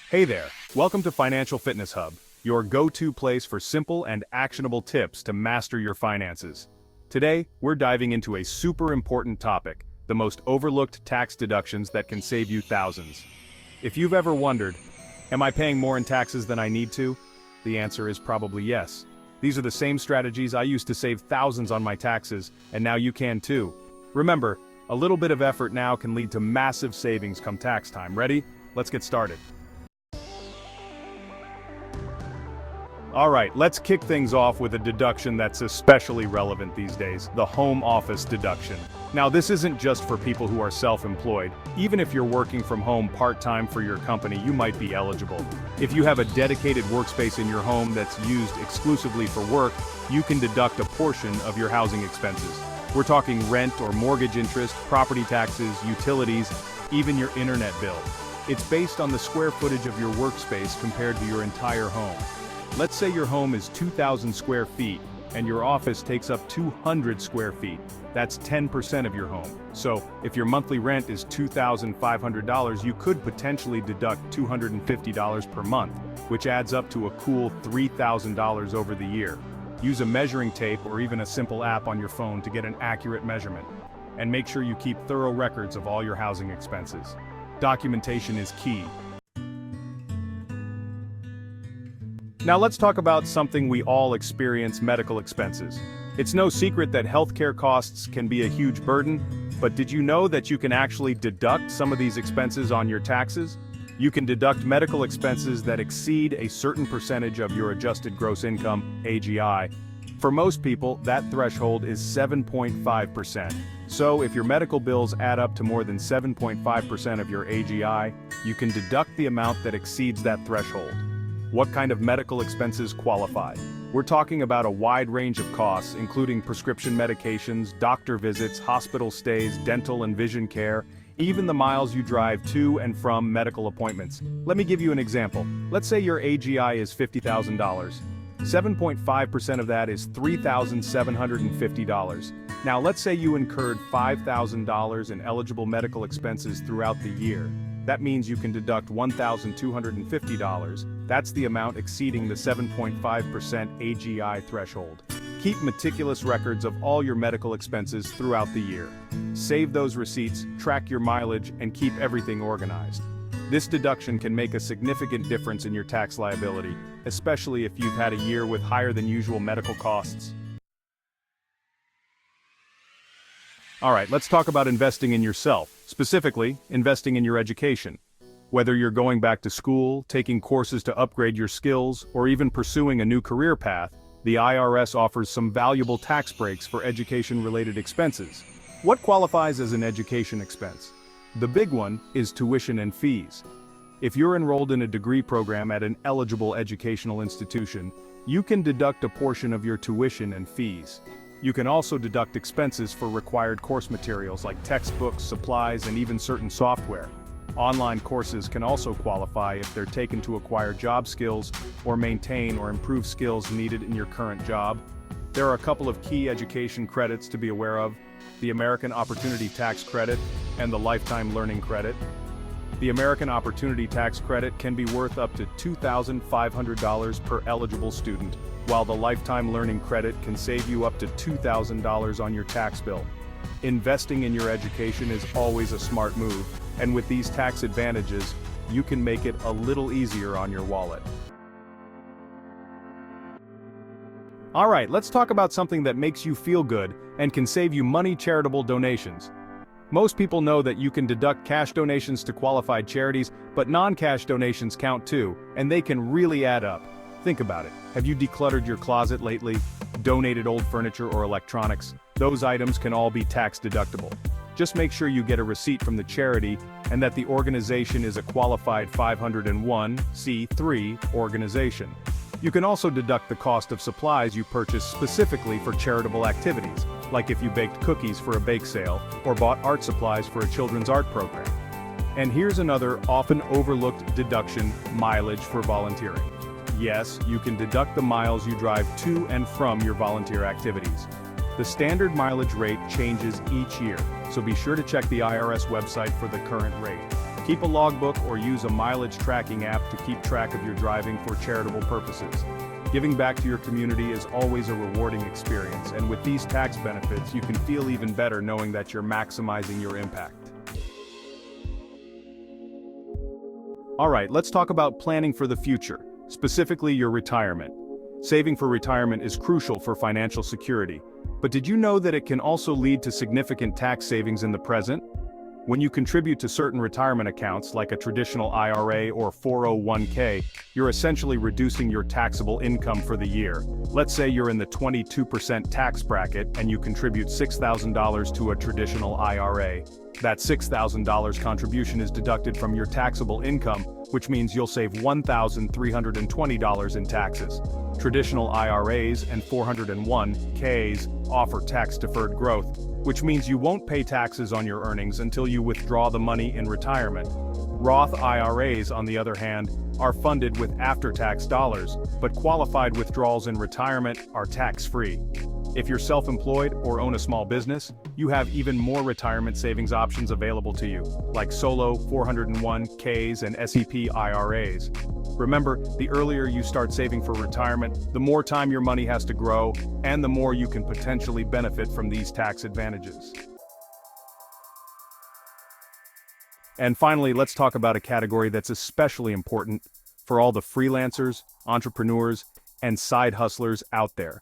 Hey there, welcome to Financial Fitness Hub, your go-to place for simple and actionable tips to master your finances. Today, we're diving into a super important topic, the most overlooked tax deductions that can save you thousands. If you've ever wondered, am I paying more in taxes than I need to? The answer is probably yes. These are the same strategies I used to save thousands on my taxes, and now you can too. Remember, a little bit of effort now can lead to massive savings come tax time. Ready? Let's get started. Alright, let's kick things off with a deduction that's especially relevant these days, the home office deduction. Now this isn't just for people who are self-employed. Even if you're working from home part-time for your company, you might be eligible. If you have a dedicated workspace in your home that's used exclusively for work, you can deduct a portion of your housing expenses. We're talking rent or mortgage interest, property taxes, utilities, even your internet bill. It's based on the square footage of your workspace compared to your entire home. Let's say your home is 2,000 square feet, and your office takes up 200 square feet. That's 10% of your home. So, if your monthly rent is $2,500, you could potentially deduct $250 per month, which adds up to a cool $3,000 over the year. Use a measuring tape or even a simple app on your phone to get an accurate measurement. And make sure you keep thorough records of all your housing expenses. Documentation is key. Now let's talk about something we all experience: medical expenses. It's no secret that healthcare costs can be a huge burden, but did you know that you can actually deduct some of these expenses on your taxes? You can deduct medical expenses that exceed a certain percentage of your adjusted gross income, AGI. For most people, that threshold is 7.5%. So if your medical bills add up to more than 7.5% of your AGI, you can deduct the amount that exceeds that threshold. What kind of medical expenses qualify? We're talking about a wide range of costs, including prescription medications, doctor visits, hospital stays, dental and vision care, even the miles you drive to and from medical appointments. Let me give you an example. Let's say your AGI is $50,000. 7.5% of that is $3,750. Now let's say you incurred $5,000 in eligible medical expenses throughout the year. That means you can deduct $1,250. That's the amount exceeding the 7.5% AGI threshold. Keep meticulous records of all your medical expenses throughout the year. Save those receipts, track your mileage, and keep everything organized. This deduction can make a significant difference in your tax liability, especially if you've had a year with higher than usual medical costs. Alright, let's talk about investing in yourself, specifically, investing in your education. Whether you're going back to school, taking courses to upgrade your skills, or even pursuing a new career path, the IRS offers some valuable tax breaks for education-related expenses. What qualifies as an education expense? The big one is tuition and fees. If you're enrolled in a degree program at an eligible educational institution, you can deduct a portion of your tuition and fees. You can also deduct expenses for required course materials like textbooks, supplies, and even certain software. Online courses can also qualify if they're taken to acquire job skills or maintain or improve skills needed in your current job. There are a couple of key education credits to be aware of: the American Opportunity Tax Credit and the Lifetime Learning Credit. The American Opportunity Tax Credit can be worth up to $2,500 per eligible student, while the Lifetime Learning Credit can save you up to $2,000 on your tax bill. Investing in your education is always a smart move, and with these tax advantages, you can make it a little easier on your wallet. Alright, let's talk about something that makes you feel good and can save you money: charitable donations. Most people know that you can deduct cash donations to qualified charities, but non-cash donations count too, and they can really add up. Think about it. Have you decluttered your closet lately? Donated old furniture or electronics? Those items can all be tax deductible. Just make sure you get a receipt from the charity and that the organization is a qualified 501(c)(3) organization. You can also deduct the cost of supplies you purchased specifically for charitable activities, like if you baked cookies for a bake sale or bought art supplies for a children's art program. And here's another often overlooked deduction: mileage for volunteering. Yes, you can deduct the miles you drive to and from your volunteer activities. The standard mileage rate changes each year, so be sure to check the IRS website for the current rate. Keep a logbook or use a mileage tracking app to keep track of your driving for charitable purposes. Giving back to your community is always a rewarding experience, and with these tax benefits, you can feel even better knowing that you're maximizing your impact. Alright, let's talk about planning for the future, specifically your retirement. Saving for retirement is crucial for financial security, but did you know that it can also lead to significant tax savings in the present? When you contribute to certain retirement accounts like a traditional IRA or 401k, you're essentially reducing your taxable income for the year. Let's say you're in the 22% tax bracket and you contribute $6,000 to a traditional IRA. That $6,000 contribution is deducted from your taxable income, which means you'll save $1,320 in taxes. Traditional IRAs and 401ks offer tax-deferred growth, which means you won't pay taxes on your earnings until you withdraw the money in retirement. Roth IRAs, on the other hand, are funded with after-tax dollars, but qualified withdrawals in retirement are tax-free. If you're self-employed or own a small business, you have even more retirement savings options available to you, like solo 401ks and SEP IRAs. Remember, the earlier you start saving for retirement, the more time your money has to grow, and the more you can potentially benefit from these tax advantages. And finally, let's talk about a category that's especially important for all the freelancers, entrepreneurs, and side hustlers out there: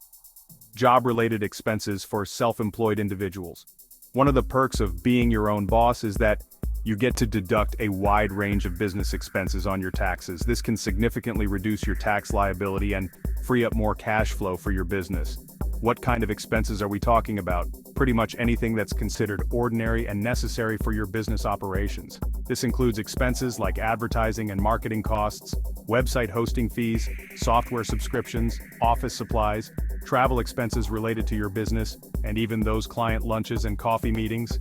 job-related expenses for self-employed individuals. One of the perks of being your own boss is that you get to deduct a wide range of business expenses on your taxes. This can significantly reduce your tax liability and free up more cash flow for your business. What kind of expenses are we talking about? Pretty much anything that's considered ordinary and necessary for your business operations. This includes expenses like advertising and marketing costs, website hosting fees, software subscriptions, office supplies, travel expenses related to your business, and even those client lunches and coffee meetings.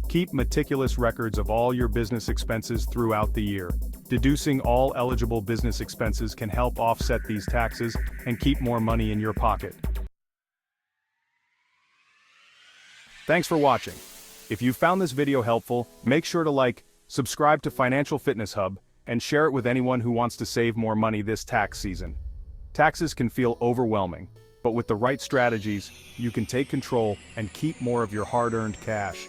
Keep meticulous records of all your business expenses throughout the year. Deducing all eligible business expenses can help offset these taxes and keep more money in your pocket. Thanks for watching. If you found this video helpful, make sure to like, subscribe to Financial Fitness Hub, and share it with anyone who wants to save more money this tax season. Taxes can feel overwhelming, but with the right strategies, you can take control and keep more of your hard-earned cash.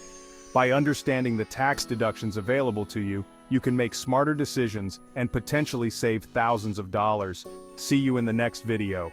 By understanding the tax deductions available to you, you can make smarter decisions and potentially save thousands of dollars. See you in the next video.